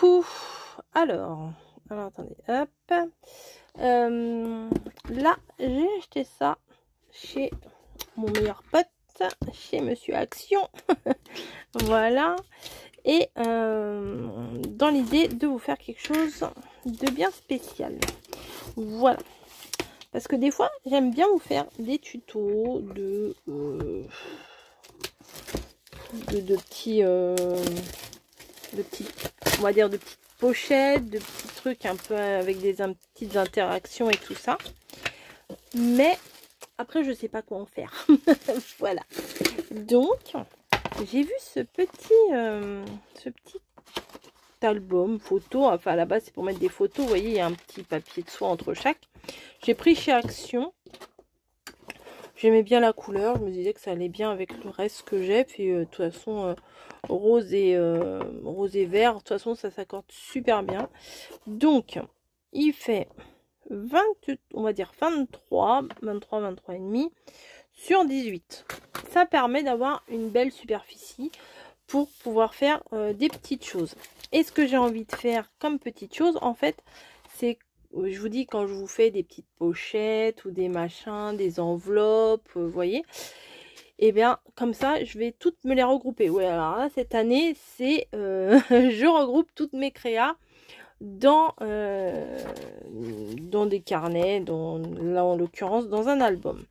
coup, alors attendez, hop. Là, j'ai acheté ça chez mon meilleur pote, chez Monsieur Action. Voilà. Et dans l'idée de vous faire quelque chose de bien spécial. Voilà. Parce que des fois, j'aime bien vous faire des tutos de petits, on va dire de petites pochettes, de petits trucs un peu avec des petites interactions et tout ça. Mais après, je sais pas quoi en faire. Voilà. Donc, j'ai vu ce petit album photo. Enfin, à la base, c'est pour mettre des photos. Vous voyez, il y a un petit papier de soie entre chaque. J'ai pris chez Action. J'aimais bien la couleur. Je me disais que ça allait bien avec le reste que j'ai. Puis, de toute façon, rose et vert. De toute façon, ça s'accorde super bien. Donc, il fait 20, on va dire 23 et demi sur 18. Ça permet d'avoir une belle superficie pour pouvoir faire des petites choses. Et ce que j'ai envie de faire comme petite chose, en fait, c'est, je vous dis, quand je vous fais des petites pochettes ou des machins, des enveloppes, vous voyez, et bien comme ça, je vais toutes me les regrouper. Ouais, alors là, cette année, c'est je regroupe toutes mes créas dans des carnets, là en l'occurrence dans un album.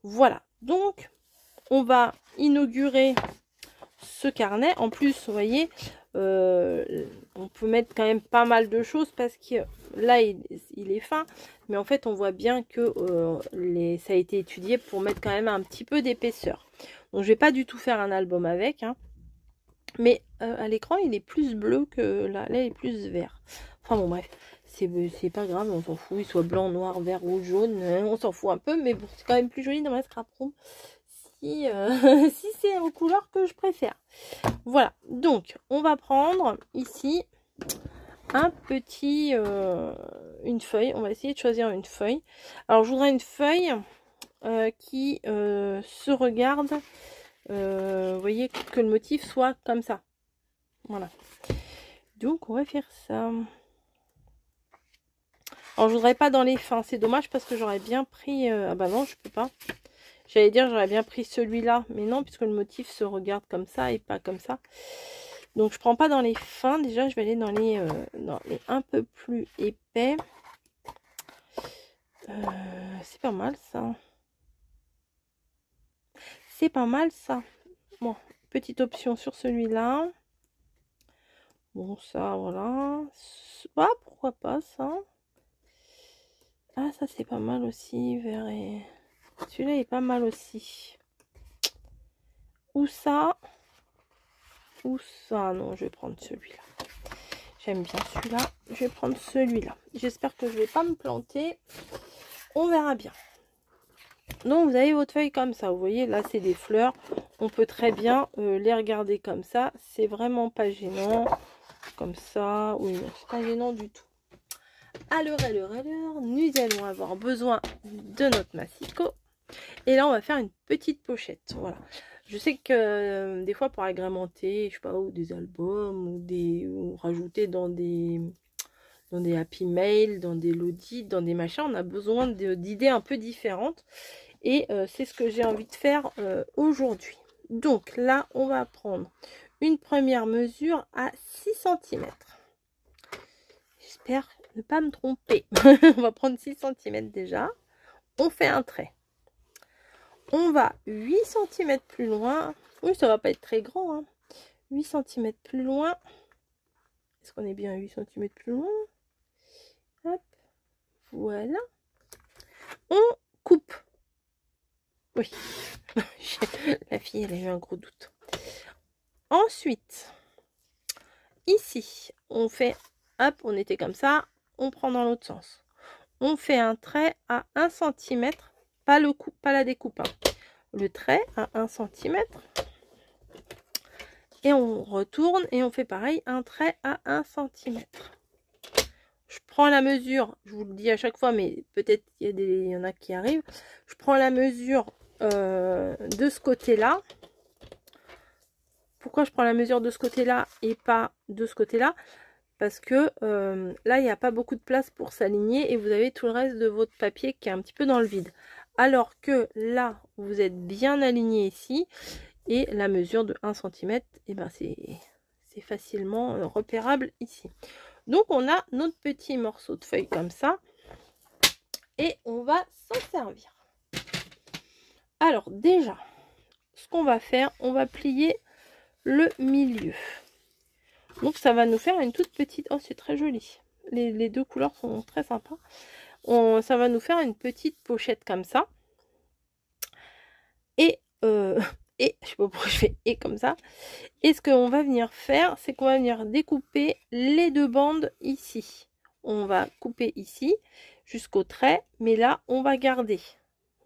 Voilà, donc on va inaugurer ce carnet. En plus, vous voyez, on peut mettre quand même pas mal de choses parce que là il est fin, mais en fait on voit bien que ça a été étudié pour mettre quand même un petit peu d'épaisseur. Donc je vais pas du tout faire un album avec, hein. Mais à l'écran il est plus bleu que là il est plus vert. Enfin bon, bref, c'est pas grave, on s'en fout, il soit blanc, noir, vert, rouge, jaune, on s'en fout un peu, mais bon, c'est quand même plus joli dans ma scrap room si, si c'est aux couleurs que je préfère. Voilà, donc on va prendre ici une feuille. On va essayer de choisir une feuille. Alors je voudrais une feuille qui se regarde, vous voyez, que le motif soit comme ça. Voilà, donc on va faire ça. Alors je voudrais pas dans les fins, c'est dommage parce que j'aurais bien pris ah bah non, je peux pas. J'allais dire j'aurais bien pris celui-là, mais non, puisque le motif se regarde comme ça et pas comme ça. Donc je prends pas dans les fins, déjà je vais aller dans les un peu plus épais. C'est pas mal ça. C'est pas mal ça. Bon, petite option sur celui-là. Bon, ça, voilà. Ah, pourquoi pas ça. Ah, ça c'est pas mal aussi, vert et... Celui-là est pas mal aussi. Ou ça. Ou ça. Non, je vais prendre celui-là. J'aime bien celui-là. Je vais prendre celui-là. J'espère que je vais pas me planter. On verra bien. Donc, vous avez votre feuille comme ça. Vous voyez, là, c'est des fleurs. On peut très bien les regarder comme ça. C'est vraiment pas gênant. Comme ça. Oui, non, c'est pas gênant du tout. Alors, nous allons avoir besoin de notre massicot. Et là, on va faire une petite pochette. Voilà. Je sais que des fois, pour agrémenter, je sais pas, ou des albums, ou rajouter dans des Happy Mail, dans des Lodit, dans des machins, on a besoin d'idées un peu différentes. Et c'est ce que j'ai envie de faire aujourd'hui. Donc là, on va prendre une première mesure à 6 cm. J'espère ne pas me tromper. On va prendre 6 cm déjà. On fait un trait. On va 8 cm plus loin. Oui, ça va pas être très grand, hein. 8 cm plus loin. Est-ce qu'on est bien à 8 cm plus loin? Hop. Voilà. On coupe. Oui. La fille, elle a eu un gros doute. Ensuite, ici, on fait... Hop, on était comme ça. On prend dans l'autre sens. On fait un trait à 1 cm. Pas la découpe, hein. Le trait à 1 cm. Et on retourne et on fait pareil, un trait à 1 cm. Je prends la mesure, je vous le dis à chaque fois, mais peut-être il y en a qui arrivent. Je prends la mesure de ce côté-là. Pourquoi je prends la mesure de ce côté-là et pas de ce côté-là? parce que là il n'y a pas beaucoup de place pour s'aligner et vous avez tout le reste de votre papier qui est un petit peu dans le vide. Alors que là, vous êtes bien aligné ici et la mesure de 1 cm, et ben c'est facilement repérable ici. Donc on a notre petit morceau de feuille comme ça et on va s'en servir. Alors déjà, ce qu'on va faire, on va plier le milieu. Donc ça va nous faire une toute petite... Oh, c'est très joli. Les deux couleurs sont très sympas. Ça va nous faire une petite pochette comme ça. Et je sais pas pourquoi je fais et comme ça. Et ce qu'on va venir faire, c'est qu'on va venir découper les deux bandes ici. On va couper ici jusqu'au trait, mais là, on va garder.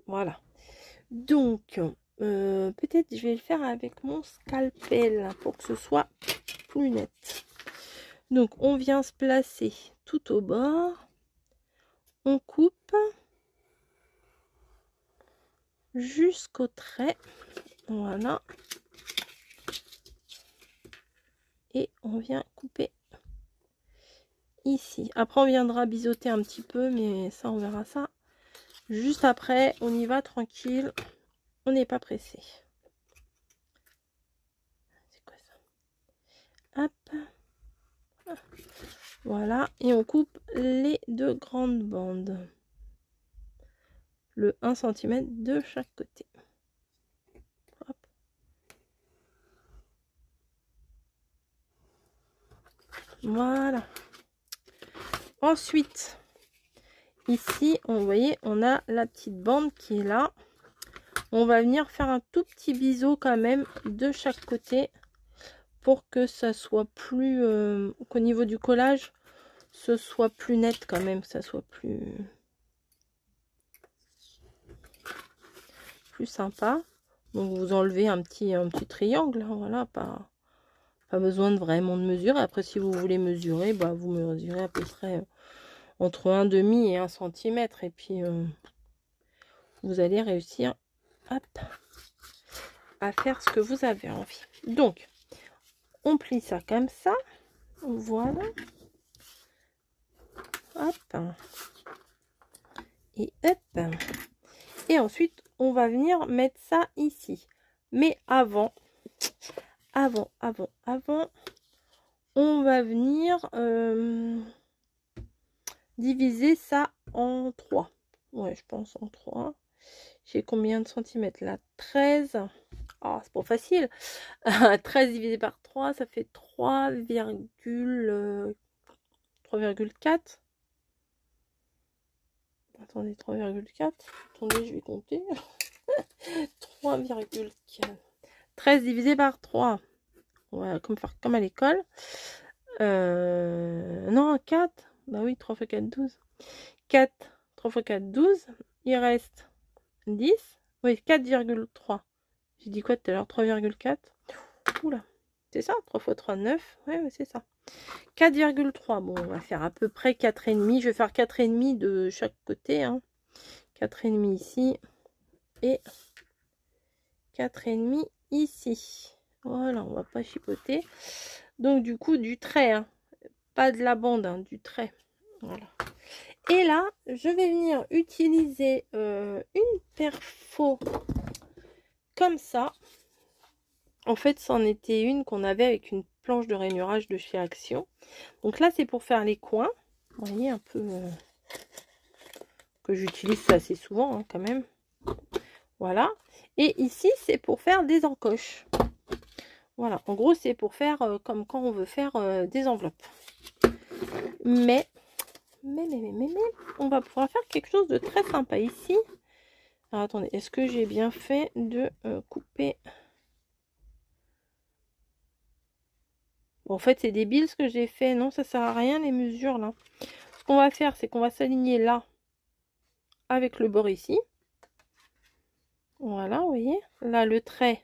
Voilà. Donc, peut-être je vais le faire avec mon scalpel pour que ce soit plus net. Donc, on vient se placer tout au bord. On coupe jusqu'au trait. Voilà. Et on vient couper ici. Après, on viendra biseauter un petit peu, mais ça, on verra ça juste après. On y va tranquille. On n'est pas pressé. C'est quoi ça? Hop. Voilà. Et on coupe les deux grandes bandes. Le 1 cm de chaque côté. Hop. Voilà. Ensuite, ici, vous voyez, on a la petite bande qui est là. On va venir faire un tout petit biseau quand même de chaque côté pour que ça soit plus... qu'au niveau du collage, ce soit plus net quand même, que ça soit plus sympa. Donc vous enlevez un petit triangle, hein, voilà, pas besoin de vraiment de mesurer. Après, si vous voulez mesurer, bah, vous mesurez à peu près entre 1,5 et 1 cm. Et puis, vous allez réussir hop, à faire ce que vous avez envie. Donc, on plie ça comme ça. Voilà. Hop. Et hop. Et ensuite, on va venir mettre ça ici. Mais avant, on va venir diviser ça en 3. Ouais, je pense en 3. J'ai combien de centimètres là? 13. Oh, c'est pas facile. 13 divisé par 3, ça fait 3,4. Attendez, 3,4. Attendez, je vais compter. 3,4. 13 divisé par 3. Voilà, comme à l'école. Non, 4. Bah oui, 3 x 4, 12. 4, 3 x 4, 12. Il reste 10. Oui, 4,3. J'ai dit quoi tout à l'heure? 3,4. Oula, c'est ça? 3 x 3, 9. Oui, c'est ça. 4,3. Bon, on va faire à peu près 4,5. Je vais faire 4,5 de chaque côté. Hein. 4,5 ici. Et 4,5 ici. Voilà, on va pas chipoter. Donc, du coup, du trait. Hein. Pas de la bande, hein, du trait. Voilà. Et là, je vais venir utiliser une perfo comme ça. En fait, c'en était une qu'on avait avec une planche de rainurage de chez Action. Donc là, c'est pour faire les coins. Vous voyez, un peu que j'utilise assez souvent, hein, quand même. Voilà. Et ici, c'est pour faire des encoches. Voilà. En gros, c'est pour faire comme quand on veut faire des enveloppes. Mais, on va pouvoir faire quelque chose de très sympa ici. Alors, attendez, est-ce que j'ai bien fait de couper? Bon, en fait, c'est débile ce que j'ai fait. Non, ça sert à rien les mesures là. Ce qu'on va faire, c'est qu'on va s'aligner là avec le bord ici. Voilà, vous voyez. Là, le trait,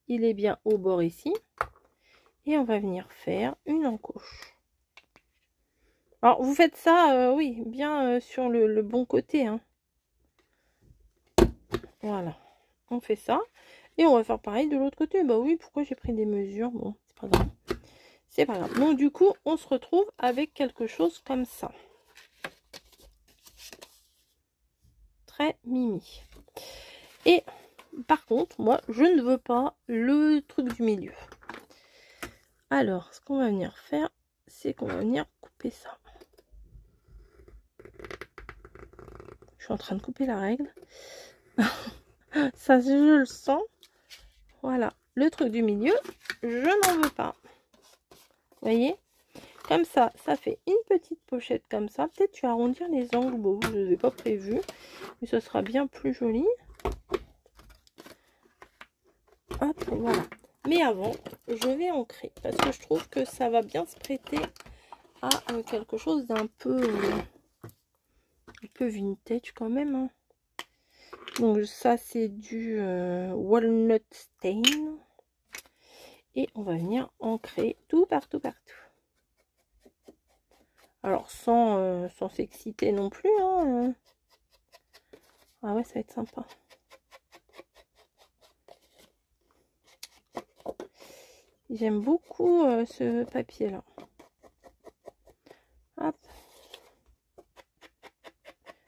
il est bien au bord ici. Et on va venir faire une encoche. Alors, vous faites ça, oui, bien sur le bon côté. Hein. Voilà, on fait ça. Et on va faire pareil de l'autre côté. Bah oui, pourquoi j'ai pris des mesures? Bon, c'est pas grave. c'est pas grave. Donc du coup, on se retrouve avec quelque chose comme ça. Très mimi. Et par contre, moi, je ne veux pas le truc du milieu. Alors, ce qu'on va venir faire, c'est qu'on va venir couper ça. Je suis en train de couper la règle. Ça, je le sens. Voilà, le truc du milieu, je n'en veux pas. Vous voyez? Comme ça, ça fait une petite pochette comme ça. Peut-être tu vas arrondir les angles. Bon, je ne les ai pas prévus, mais ce sera bien plus joli. Hop, voilà. Mais avant, je vais ancrer parce que je trouve que ça va bien se prêter à quelque chose d'un peu vintage quand même. Hein. Donc ça, c'est du walnut stain. Et on va venir ancrer tout partout. Alors sans s'exciter non plus. Hein. Ah ouais, ça va être sympa. J'aime beaucoup ce papier là. Hop.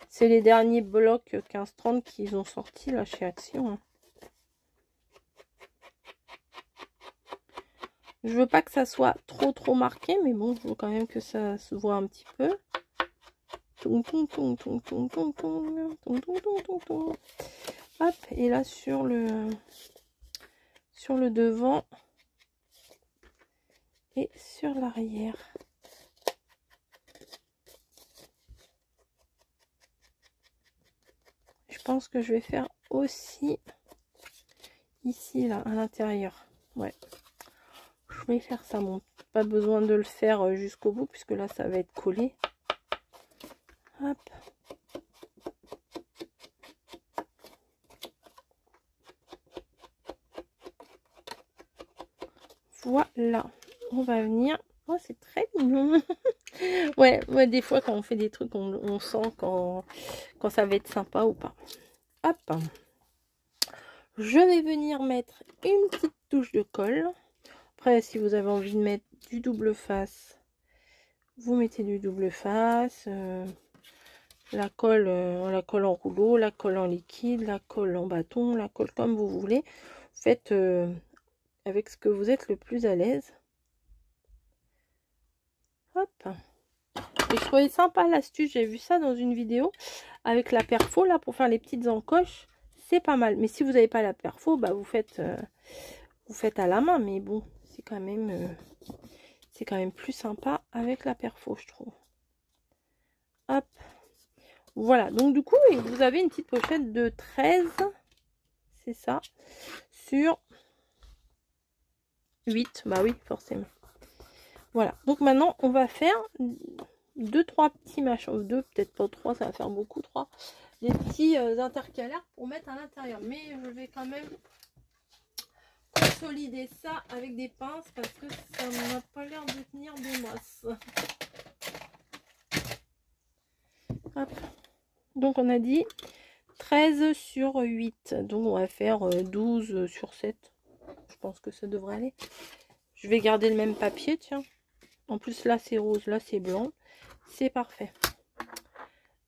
C'est les derniers blocs 15-30 qu'ils ont sortis là chez Action. Hein. Je veux pas que ça soit trop marqué, mais bon, je veux quand même que ça se voit un petit peu. Hop, et là sur le devant et sur l'arrière. Je pense que je vais faire aussi ici là à l'intérieur. Ouais. Je vais faire ça, bon, pas besoin de le faire jusqu'au bout puisque là ça va être collé. Hop. Voilà, on va venir. Oh, c'est très mignon. ouais, des fois quand on fait des trucs, on sent quand ça va être sympa ou pas. Hop. Je vais venir mettre une petite touche de colle. Après, si vous avez envie de mettre du double face, vous mettez du double face. La colle en rouleau, la colle en liquide, la colle en bâton, la colle comme vous voulez. Faites avec ce que vous êtes le plus à l'aise. Hop. Et je trouvais sympa l'astuce, j'ai vu ça dans une vidéo avec la perfo là pour faire les petites encoches. C'est pas mal. Mais si vous n'avez pas la perfo, bah vous faites à la main. Mais bon, c'est quand même plus sympa avec la perfo, je trouve. Hop. Voilà, donc du coup, vous avez une petite pochette de 13, c'est ça, sur 8, bah oui, forcément. Voilà, donc maintenant, on va faire 2-3 petits machins, 2, peut-être pas 3, ça va faire beaucoup, 3, des petits intercalaires pour mettre à l'intérieur. Mais je vais quand même consolider ça avec des pinces parce que ça n'a pas l'air de tenir des masses. Hop. Donc on a dit 13 sur 8. Donc on va faire 12 sur 7. Je pense que ça devrait aller. Je vais garder le même papier, tiens. En plus là c'est rose, là c'est blanc. C'est parfait.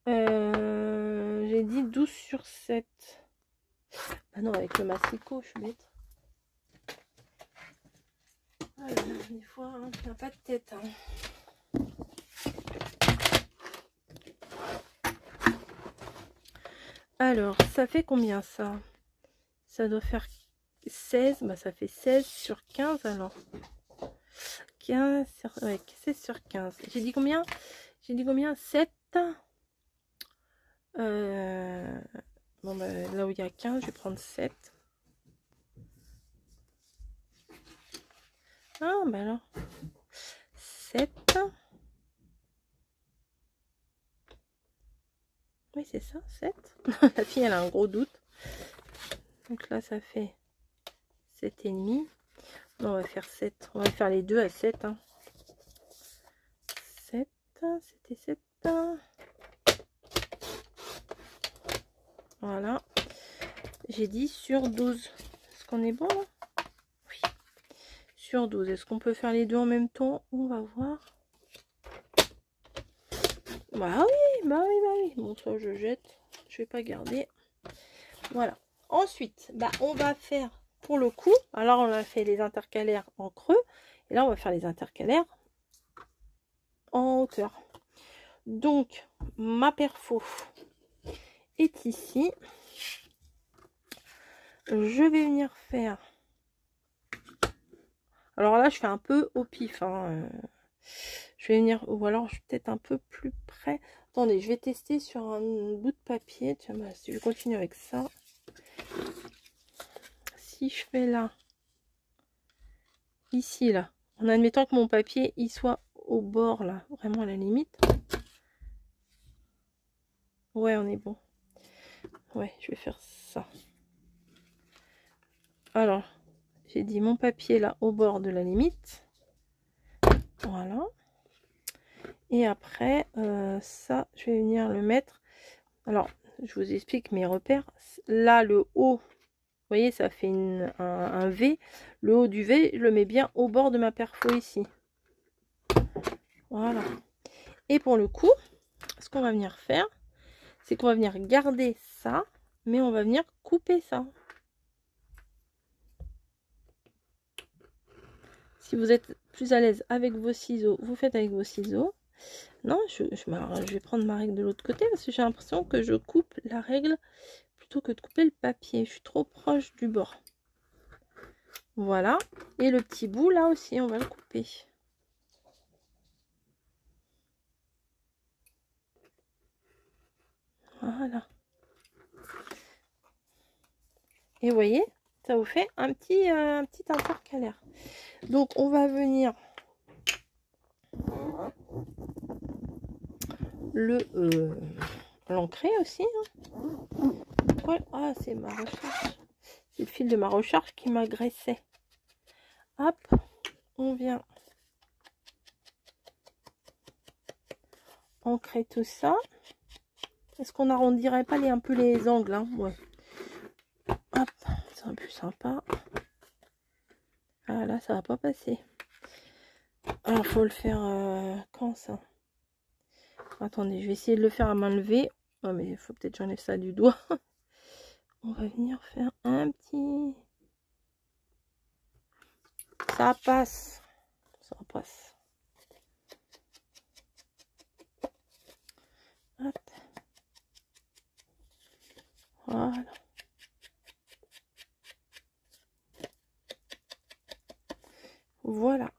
J'ai dit 12 sur 7. Ah non, avec le massicot, je suis bête. Ah, des fois, hein, ça n'a pas de tête. Hein. Alors, ça fait combien ça? Ça doit faire 16. Bah, ça fait 16 sur 15 alors. 15 sur, ouais, 16 sur 15. J'ai dit combien? J'ai dit combien? 7. Bon, bah, là où il y a 15, je vais prendre 7. Ah, bah alors. 7. Oui, c'est ça, 7. La fille, elle a un gros doute. Donc là, ça fait 7,5. On va faire 7. On va faire les deux à 7. Hein. 7. C'était 7. Voilà. J'ai dit sur 12. Est-ce qu'on est bon là? Oui. surdose. Est-ce qu'on peut faire les deux en même temps? On va voir. Bah oui, bah oui, bah oui. Bon, ça, je jette. Je vais pas garder. Voilà. Ensuite, bah, on va faire pour le coup. Alors, on a fait les intercalaires en creux. Et là, on va faire les intercalaires en hauteur. Donc, ma perfo est ici. Je vais venir faire... Alors là, je fais un peu au pif. Hein. Je vais venir... Ou alors, je suis peut-être un peu plus près. Attendez, je vais tester sur un bout de papier. Tiens, bah, si je continue avec ça. Si je fais là, ici, là, en admettant que mon papier, il soit au bord, là, vraiment à la limite. Ouais, on est bon. Ouais, je vais faire ça. Alors, j'ai dit mon papier, là, au bord de la limite. Voilà. Et après, ça, je vais venir le mettre. Alors, je vous explique mes repères. Là, le haut, vous voyez, ça fait un V. Le haut du V, je le mets bien au bord de ma perfo ici. Voilà. Et pour le coup, ce qu'on va venir faire, c'est qu'on va venir garder ça, mais on va venir couper ça. Si vous êtes plus à l'aise avec vos ciseaux, vous faites avec vos ciseaux. Non, je vais prendre ma règle de l'autre côté parce que j'ai l'impression que je coupe la règle plutôt que de couper le papier. Je suis trop proche du bord. Voilà. Et le petit bout, là aussi, on va le couper. Voilà. Et vous voyez, ça vous fait un petit intercalaire. Donc, on va venir l'ancrer aussi. Hein. Ouais. Ah, c'est ma recherche. C'est le fil de ma recherche qui m'agressait. Hop, on vient ancrer tout ça. Est-ce qu'on n'arrondirait pas un peu les angles, hein? Ouais. Hop, c'est un peu sympa. Ah là, ça va pas passer. Alors, faut le faire quand ça? Attendez, je vais essayer de le faire à main levée. Oh, mais il faut peut-être que j'enlève ça du doigt. On va venir faire un petit... Ça passe. Ça passe. Hop. Voilà. Voilà.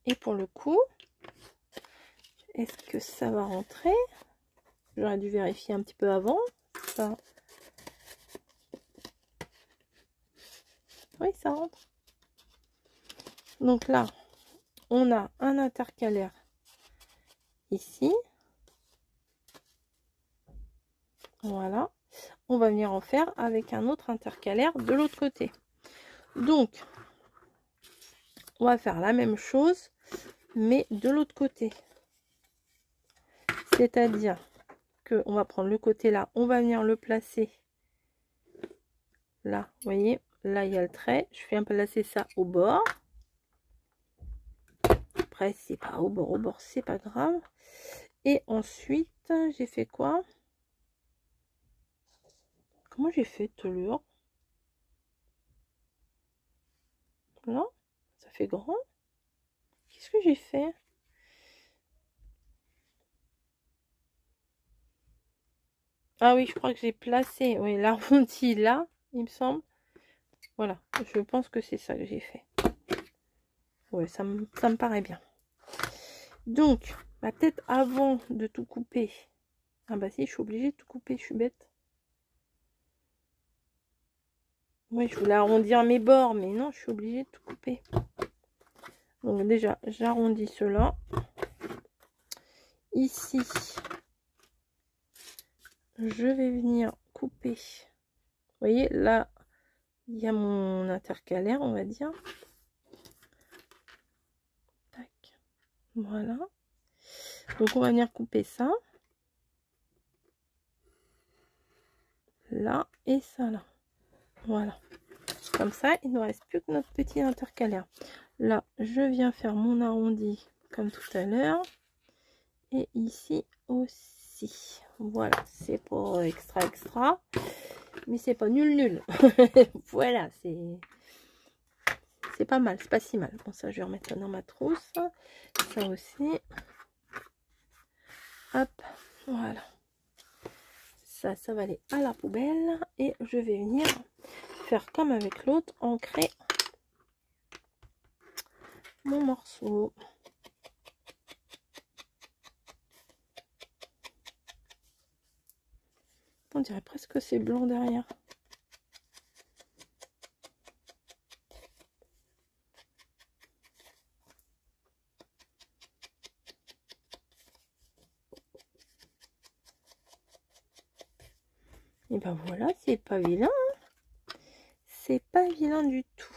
Et pour le coup, est-ce que ça va rentrer? J'aurais dû vérifier un petit peu avant. Ça. Oui, ça rentre. Donc là, on a un intercalaire ici. Voilà. On va venir en faire avec un autre intercalaire de l'autre côté. Donc, on va faire la même chose, mais de l'autre côté. C'est-à-dire que on va prendre le côté là, on va venir le placer là. Vous voyez, là il y a le trait. Je viens placer ça au bord. Après, c'est pas au bord, c'est pas grave. Et ensuite, j'ai fait quoi? Comment j'ai fait telure? Là, ça fait grand. Qu'est-ce que j'ai fait? Ah oui, je crois que j'ai placé, oui, l'arrondi là, il me semble. Voilà, je pense que c'est ça que j'ai fait. Ouais, ça me paraît bien. Donc, bah, peut-être avant de tout couper. Ah bah si, je suis obligée de tout couper, je suis bête. Oui, je voulais arrondir mes bords, mais non, je suis obligée de tout couper. Donc déjà, j'arrondis cela. Ici, je vais venir couper. Vous voyez, là, il y a mon intercalaire, on va dire. Tac. Voilà. Donc, on va venir couper ça. Là et ça, là. Voilà. Comme ça, il ne nous reste plus que notre petit intercalaire. Là, je viens faire mon arrondi comme tout à l'heure. Et ici aussi. Voilà, c'est pour extra. Mais c'est pas nul. Voilà, c'est pas mal, c'est pas si mal. Bon, ça, je vais remettre ça dans ma trousse. Ça aussi. Hop, voilà. Ça va aller à la poubelle. Et je vais venir faire comme avec l'autre, ancrer mon morceau. On dirait presque que c'est blanc derrière. Et ben voilà, c'est pas vilain. Hein, c'est pas vilain du tout.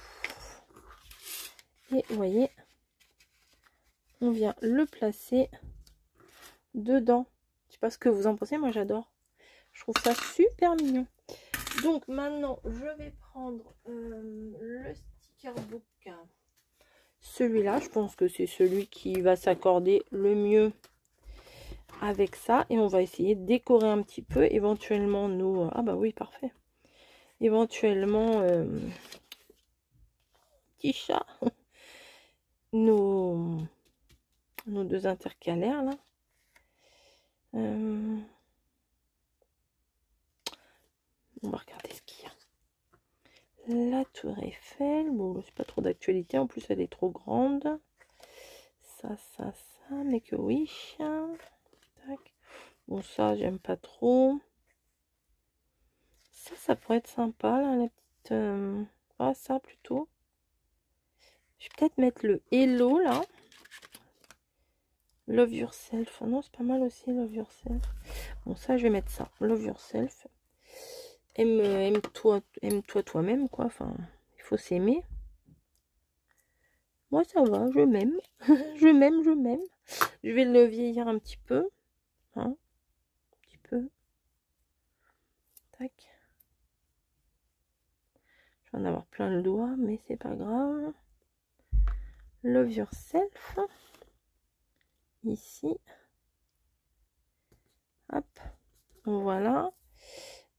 Et vous voyez, on vient le placer dedans. Je sais pas ce que vous en pensez, moi j'adore. Je trouve ça super mignon. Donc maintenant, je vais prendre le sticker book. Celui-là, je pense que c'est celui qui va s'accorder le mieux avec ça. Et on va essayer de décorer un petit peu. Éventuellement, nous... Ah bah oui, parfait. Éventuellement, petit chat. nos deux intercalaires, là. On va regarder ce qu'il y a. La tour Eiffel, bon c'est pas trop d'actualité, en plus elle est trop grande. Ça, mais que oui. Tac. Bon ça j'aime pas trop. Ça pourrait être sympa là, la petite... Ah ça plutôt. Je vais peut-être mettre le Hello là. Love Yourself. Oh non c'est pas mal aussi Love Yourself. Bon ça je vais mettre ça. Love Yourself. Aime-toi toi-même quoi. Enfin il faut s'aimer. Moi ça va, je m'aime. je m'aime. Je vais le vieillir un petit peu. Hein, un petit peu. Tac. Je vais en avoir plein le doigt, mais c'est pas grave. Love Yourself. Ici. Hop. Voilà.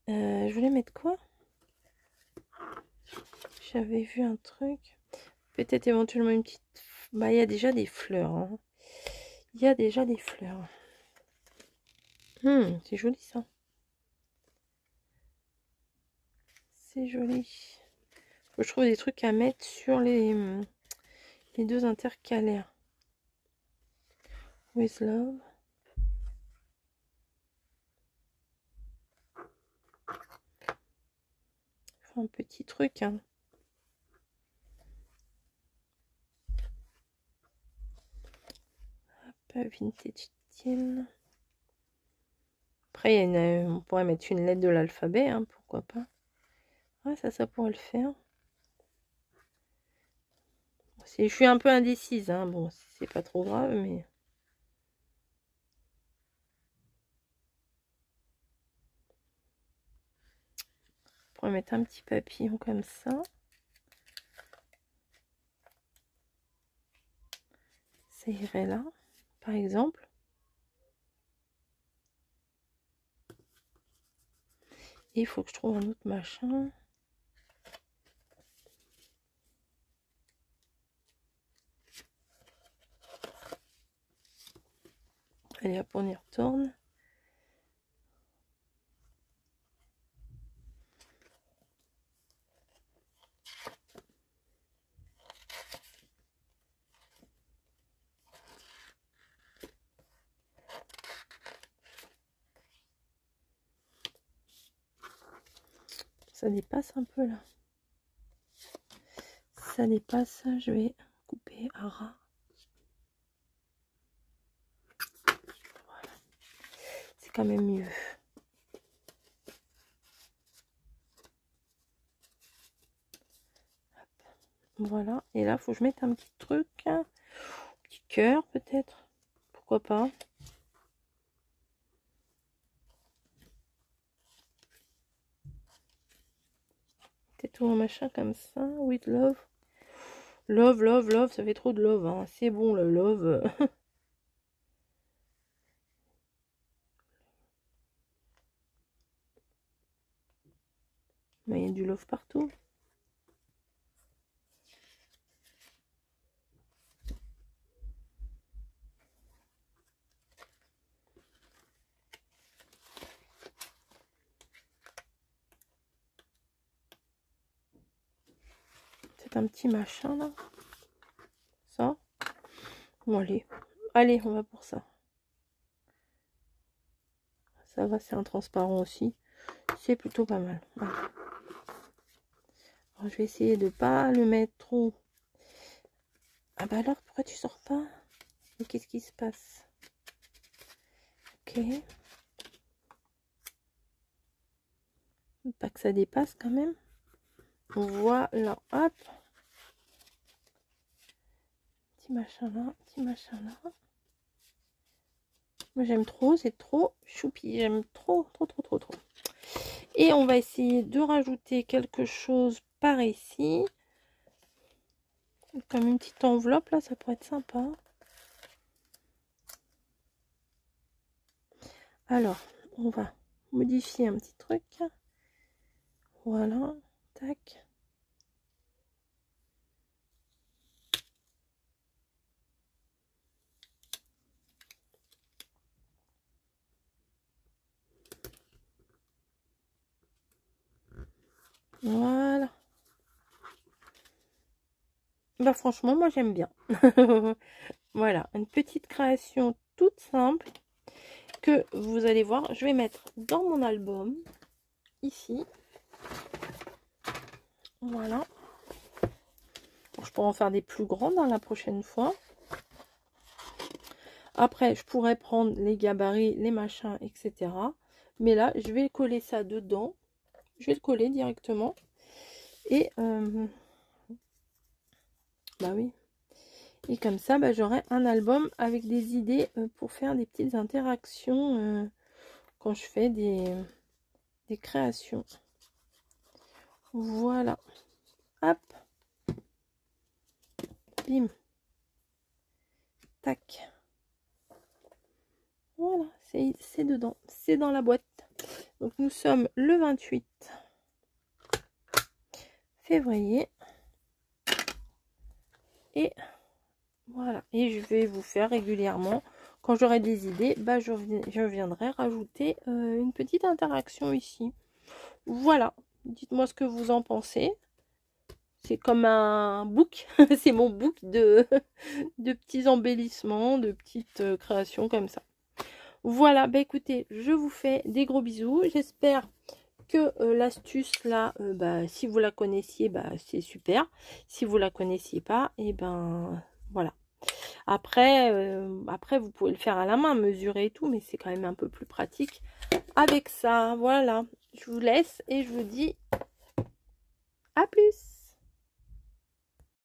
Je voulais mettre quoi? J'avais vu un truc. Peut-être éventuellement une petite... Bah, il y a déjà des fleurs. Hein. Il y a déjà des fleurs. C'est joli ça. C'est joli. Je trouve des trucs à mettre sur les deux intercalaires. With Love. Un petit truc. Hein. Hop, vintage style. Après, on pourrait mettre une lettre de l'alphabet, hein, pourquoi pas. Ouais, ça pourrait le faire. Je suis un peu indécise, hein. Bon, c'est pas trop grave, mais... On pourrait mettre un petit papillon comme ça. Ça irait là, par exemple. Et il faut que je trouve un autre machin. Allez hop, on y retourne. Ça dépasse un peu là. Ça dépasse, je vais couper à ras. Voilà. C'est quand même mieux. Voilà, et là, il faut que je mette un petit truc, un petit cœur peut-être, pourquoi pas. Peut-être tout un machin comme ça, with love. Love, love, love, ça fait trop de love, hein. C'est bon, le love. Mais il y a du love partout. C'est un petit machin, là. Ça. Bon, allez. Allez, on va pour ça. Ça va, c'est un transparent aussi. C'est plutôt pas mal. Voilà. Alors, je vais essayer de pas le mettre trop. Ah bah alors, pourquoi tu sors pas? Mais qu'est-ce qui se passe? Ok. Pas que ça dépasse quand même. Voilà, hop. Petit machin là, petit machin là. Moi j'aime trop, c'est trop choupi. J'aime trop, trop, trop, trop, trop. Et on va essayer de rajouter quelque chose par ici. Comme une petite enveloppe là, ça pourrait être sympa. Alors, on va modifier un petit truc. Voilà, tac. Voilà. Bah franchement, moi j'aime bien. Voilà, une petite création toute simple que vous allez voir. Je vais mettre dans mon album, ici. Voilà. Je pourrais en faire des plus grandes la prochaine fois. Après, je pourrais prendre les gabarits, les machins, etc. Mais là, je vais coller ça dedans. Je vais le coller directement. Et, bah oui. Et comme ça, bah, j'aurai un album avec des idées pour faire des petites interactions quand je fais des créations. Voilà. Hop. Bim. Tac. Voilà, c'est dedans. C'est dans la boîte. Donc nous sommes le 28 février. Et voilà. Et je vais vous faire régulièrement, quand j'aurai des idées, bah je viendrai rajouter une petite interaction ici. Voilà. Dites-moi ce que vous en pensez. C'est comme un book. C'est mon book de petits embellissements, de petites créations comme ça. Voilà, bah écoutez, je vous fais des gros bisous. J'espère que l'astuce là, bah, si vous la connaissiez, bah, c'est super. Si vous la connaissiez pas, et ben voilà. Après, après, vous pouvez le faire à la main, mesurer et tout, mais c'est quand même un peu plus pratique avec ça. Voilà, je vous laisse et je vous dis à plus.